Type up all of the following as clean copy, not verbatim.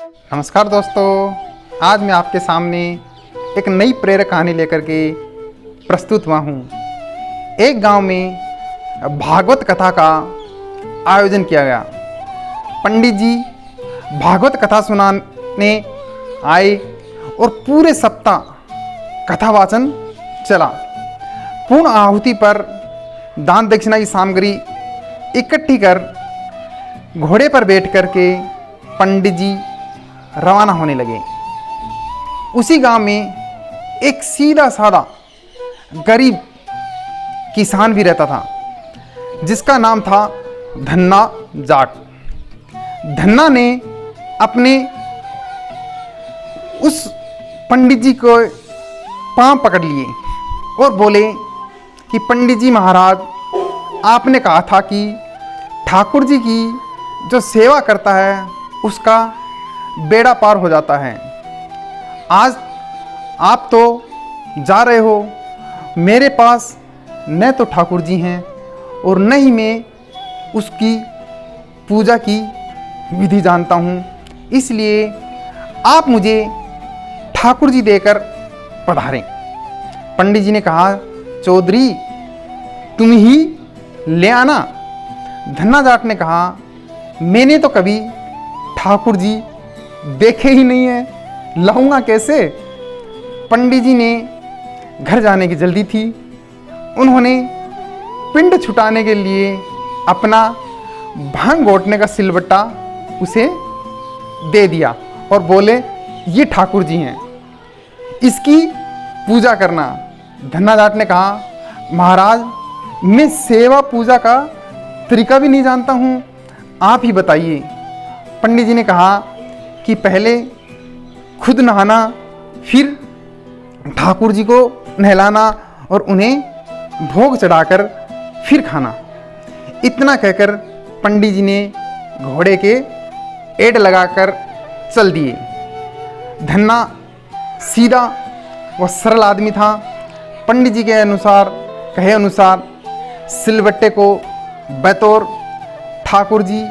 नमस्कार दोस्तों, आज मैं आपके सामने एक नई प्रेरक कहानी लेकर के प्रस्तुत हुआ हूँ। एक गांव में भागवत कथा का आयोजन किया गया। पंडित जी भागवत कथा सुनाने आए और पूरे सप्ताह कथा वाचन चला। पूर्ण आहुति पर दान दक्षिणा की सामग्री इकट्ठी कर घोड़े पर बैठ कर के पंडित जी रवाना होने लगे। उसी गांव में एक सीधा साधा गरीब किसान भी रहता था, जिसका नाम था धन्ना जाट। धन्ना ने अपने उस पंडित जी को पांव पकड़ लिए और बोले कि पंडित जी महाराज, आपने कहा था कि ठाकुर जी की जो सेवा करता है उसका बेड़ा पार हो जाता है। आज आप तो जा रहे हो, मेरे पास न तो ठाकुर जी हैं और न ही मैं उसकी पूजा की विधि जानता हूँ, इसलिए आप मुझे ठाकुर जी देकर पधारें। पंडित जी ने कहा, चौधरी तुम ही ले आना। धन्ना जाट ने कहा, मैंने तो कभी ठाकुर जी देखे ही नहीं है, लाऊंगा कैसे। पंडित जी ने घर जाने की जल्दी थी। उन्होंने पिंड छुटाने के लिए अपना भांग घोटने का सिलबट्टा उसे दे दिया और बोले, ये ठाकुर जी हैं, इसकी पूजा करना। धन्ना जाट ने कहा, महाराज मैं सेवा पूजा का तरीका भी नहीं जानता हूँ, आप ही बताइए। पंडित जी ने कहा कि पहले खुद नहाना, फिर ठाकुर जी को नहलाना और उन्हें भोग चढ़ाकर फिर खाना। इतना कहकर पंडित जी ने घोड़े के एड़ लगाकर चल दिए। धन्ना सीधा व सरल आदमी था। पंडित जी के कहे अनुसार सिलबट्टे को बतौर ठाकुर जी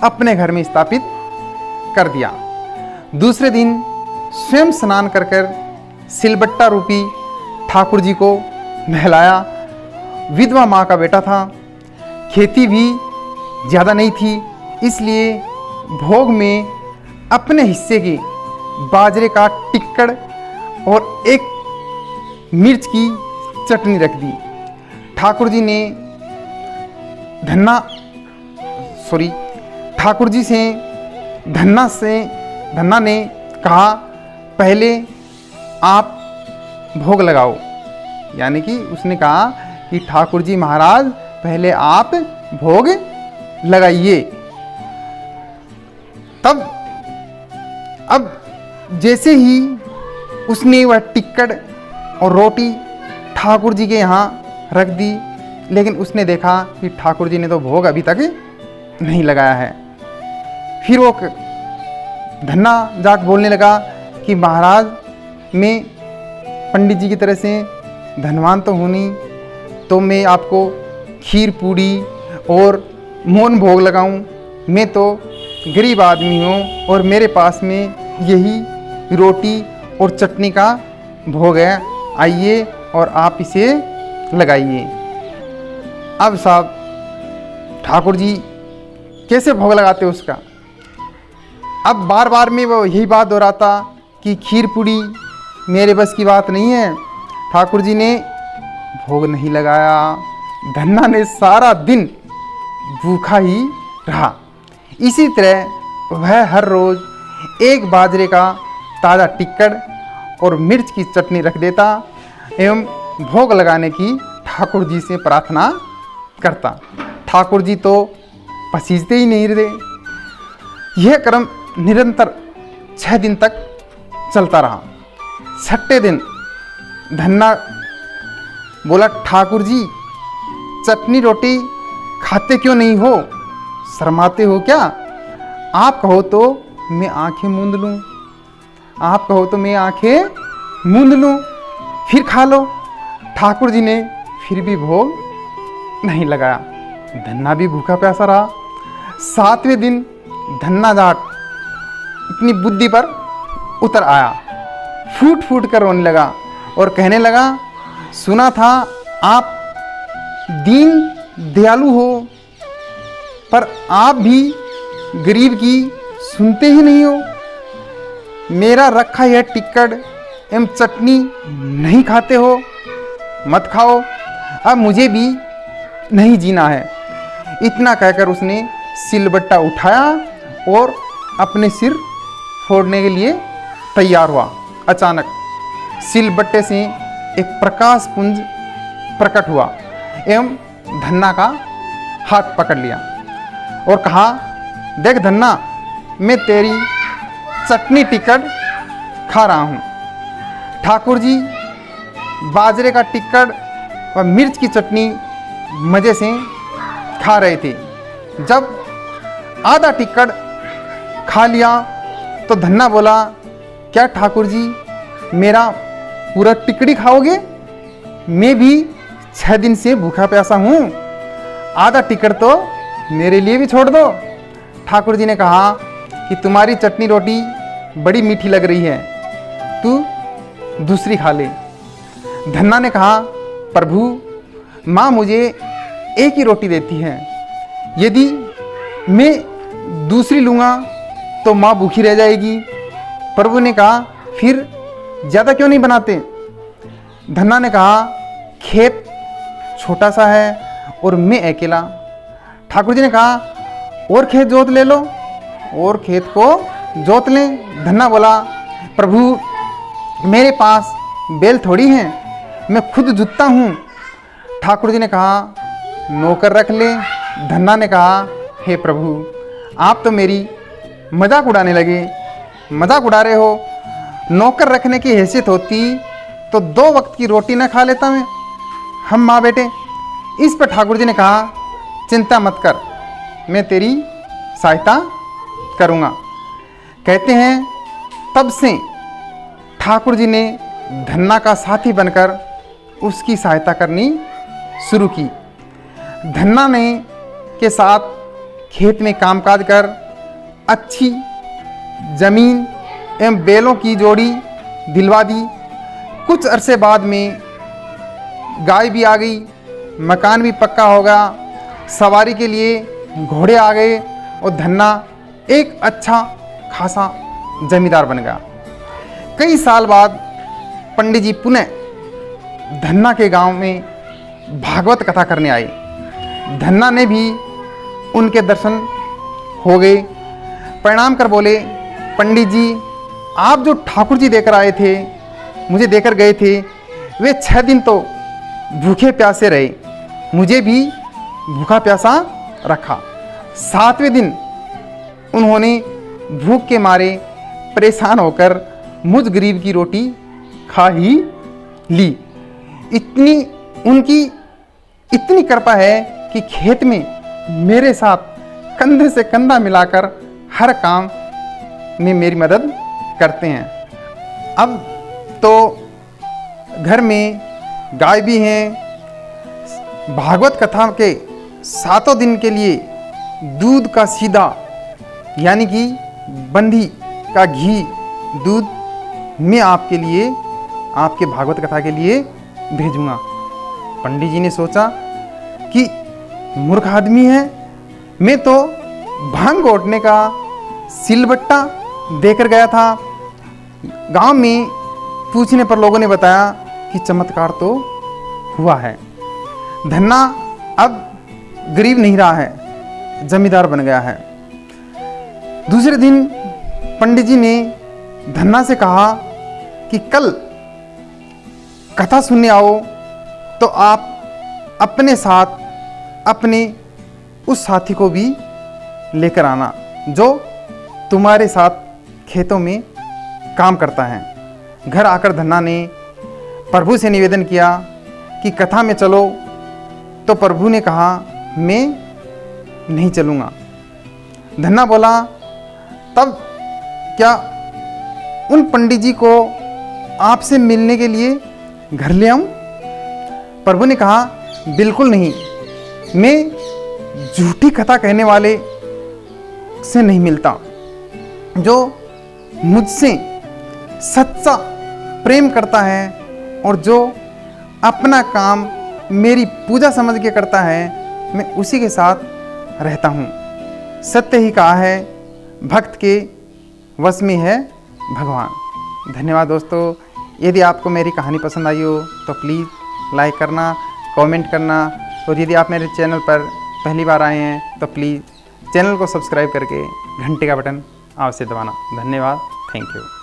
अपने घर में स्थापित कर दिया। दूसरे दिन स्वयं स्नान कर सिलबट्टा रूपी ठाकुर जी को नहलाया। विधवा माँ का बेटा था, खेती भी ज़्यादा नहीं थी, इसलिए भोग में अपने हिस्से के बाजरे का टिक्कड़ और एक मिर्च की चटनी रख दी। ठाकुर जी से धन्ना ने कहा, पहले आप भोग लगाओ। यानी कि उसने कहा कि ठाकुर जी महाराज पहले आप भोग लगाइए। तब अब जैसे ही उसने वह टिक्कड़ और रोटी ठाकुर जी के यहाँ रख दी, लेकिन उसने देखा कि ठाकुर जी ने तो भोग अभी तक नहीं लगाया है। फिर वो धन्ना जाट बोलने लगा कि महाराज मैं पंडित जी की तरह से धनवान तो हूँ नहीं, तो मैं आपको खीर पूड़ी और मोहन भोग लगाऊं। मैं तो गरीब आदमी हूँ और मेरे पास में यही रोटी और चटनी का भोग है, आइए और आप इसे लगाइए। अब साहब ठाकुर जी कैसे भोग लगाते उसका। अब बार बार में वो यही बात दोहराता कि खीर पूड़ी मेरे बस की बात नहीं है। ठाकुर जी ने भोग नहीं लगाया। धन्ना ने सारा दिन भूखा ही रहा। इसी तरह वह हर रोज़ एक बाजरे का ताज़ा टिक्कड़ और मिर्च की चटनी रख देता एवं भोग लगाने की ठाकुर जी से प्रार्थना करता। ठाकुर जी तो पसीजते ही नहीं रहे। यह क्रम निरंतर 6 दिन तक चलता रहा। 6ठे दिन धन्ना बोला, ठाकुर जी चटनी रोटी खाते क्यों नहीं हो, शर्माते हो क्या? आप कहो तो मैं आंखें मूंद लूँ, आप कहो तो मैं आंखें मूंद लूँ, फिर खा लो। ठाकुर जी ने फिर भी भोग नहीं लगाया। धन्ना भी भूखा प्यासा रहा। 7वें दिन धन्ना जाट अपनी बुद्धि पर उतर आया, फूट फूट कर रोने लगा और कहने लगा, सुना था आप दीन दयालु हो, पर आप भी गरीब की सुनते ही नहीं हो। मेरा रखा यह टिक्कड़ एवं चटनी नहीं खाते हो, मत खाओ, अब मुझे भी नहीं जीना है। इतना कहकर उसने सिलबट्टा उठाया और अपने सिर फोड़ने के लिए तैयार हुआ। अचानक सिलबट्टे से एक प्रकाश पुंज प्रकट हुआ एवं धन्ना का हाथ पकड़ लिया और कहा, देख धन्ना, मैं तेरी चटनी टिक्कड़ खा रहा हूँ। ठाकुर जी बाजरे का टिक्कड़ व मिर्च की चटनी मज़े से खा रहे थे। जब आधा टिक्कड़ खा लिया तो धन्ना बोला, क्या ठाकुर जी मेरा पूरा टिकड़ी खाओगे? मैं भी 6 दिन से भूखा प्यासा हूँ, आधा टिक्कड़ तो मेरे लिए भी छोड़ दो। ठाकुर जी ने कहा कि तुम्हारी चटनी रोटी बड़ी मीठी लग रही है, तू दूसरी खा ले। धन्ना ने कहा, प्रभु माँ मुझे एक ही रोटी देती है, यदि मैं दूसरी लूँगा तो माँ भूखी रह जाएगी। प्रभु ने कहा, फिर ज़्यादा क्यों नहीं बनाते? धन्ना ने कहा, खेत छोटा सा है और मैं अकेला। ठाकुर जी ने कहा, और खेत जोत ले लो, और खेत को जोत लें। धन्ना बोला, प्रभु मेरे पास बैल थोड़ी हैं, मैं खुद जुतता हूँ। ठाकुर जी ने कहा, नौकर रख ले। धन्ना ने कहा, हे प्रभु आप तो मेरी मजाक उड़ाने लगे, मजाक उड़ा रहे हो। नौकर रखने की हैसियत होती तो 2 वक्त की रोटी न खा लेता मैं, हम माँ बेटे। इस पर ठाकुर जी ने कहा, चिंता मत कर, मैं तेरी सहायता करूँगा। कहते हैं तब से ठाकुर जी ने धन्ना का साथी बनकर उसकी सहायता करनी शुरू की। धन्ना ने के साथ खेत में कामकाज कर अच्छी जमीन एवं बैलों की जोड़ी दिलवा दी। कुछ अरसे बाद में गाय भी आ गई, मकान भी पक्का हो गया, सवारी के लिए घोड़े आ गए और धन्ना एक अच्छा खासा जमींदार बन गया। कई साल बाद पंडित जी पुनः धन्ना के गांव में भागवत कथा करने आए। धन्ना ने भी उनके दर्शन हो गए। प्रणाम कर बोले, पंडित जी आप जो ठाकुर जी देकर आए थे, मुझे देकर गए थे, वे 6 दिन तो भूखे प्यासे रहे, मुझे भी भूखा प्यासा रखा। 7वें दिन उन्होंने भूख के मारे परेशान होकर मुझ गरीब की रोटी खा ही ली। उनकी इतनी कृपा है कि खेत में मेरे साथ कंधे से कंधा मिलाकर हर काम में मेरी मदद करते हैं। अब तो घर में गाय भी हैं। भागवत कथा के 7 दिन के लिए दूध का सीधा यानी कि बंधी का घी दूध मैं आपके लिए, आपके भागवत कथा के लिए भेजूंगा। पंडित जी ने सोचा कि मूर्ख आदमी है, मैं तो भांग घोटने का सिलबट्टा देकर गया था। गांव में पूछने पर लोगों ने बताया कि चमत्कार तो हुआ है। धन्ना अब गरीब नहीं रहा है, जमींदार बन गया है। दूसरे दिन पंडित जी ने धन्ना से कहा कि कल कथा सुनने आओ तो आप अपने साथ अपने उस साथी को भी लेकर आना जो तुम्हारे साथ खेतों में काम करता है। घर आकर धन्ना ने प्रभु से निवेदन किया कि कथा में चलो, तो प्रभु ने कहा मैं नहीं चलूँगा। धन्ना बोला, तब क्या उन पंडित जी को आपसे मिलने के लिए घर ले आऊं? प्रभु ने कहा, बिल्कुल नहीं, मैं झूठी कथा कहने वाले से नहीं मिलता। जो मुझसे सच्चा प्रेम करता है और जो अपना काम मेरी पूजा समझ के करता है, मैं उसी के साथ रहता हूँ। सत्य ही कहा है, भक्त के वश में है भगवान। धन्यवाद दोस्तों। यदि आपको मेरी कहानी पसंद आई हो तो प्लीज़ लाइक करना, कमेंट करना, और यदि आप मेरे चैनल पर पहली बार आए हैं तो प्लीज़ चैनल को सब्सक्राइब करके घंटे का बटन अवश्य दबाना। धन्यवाद। Thank you.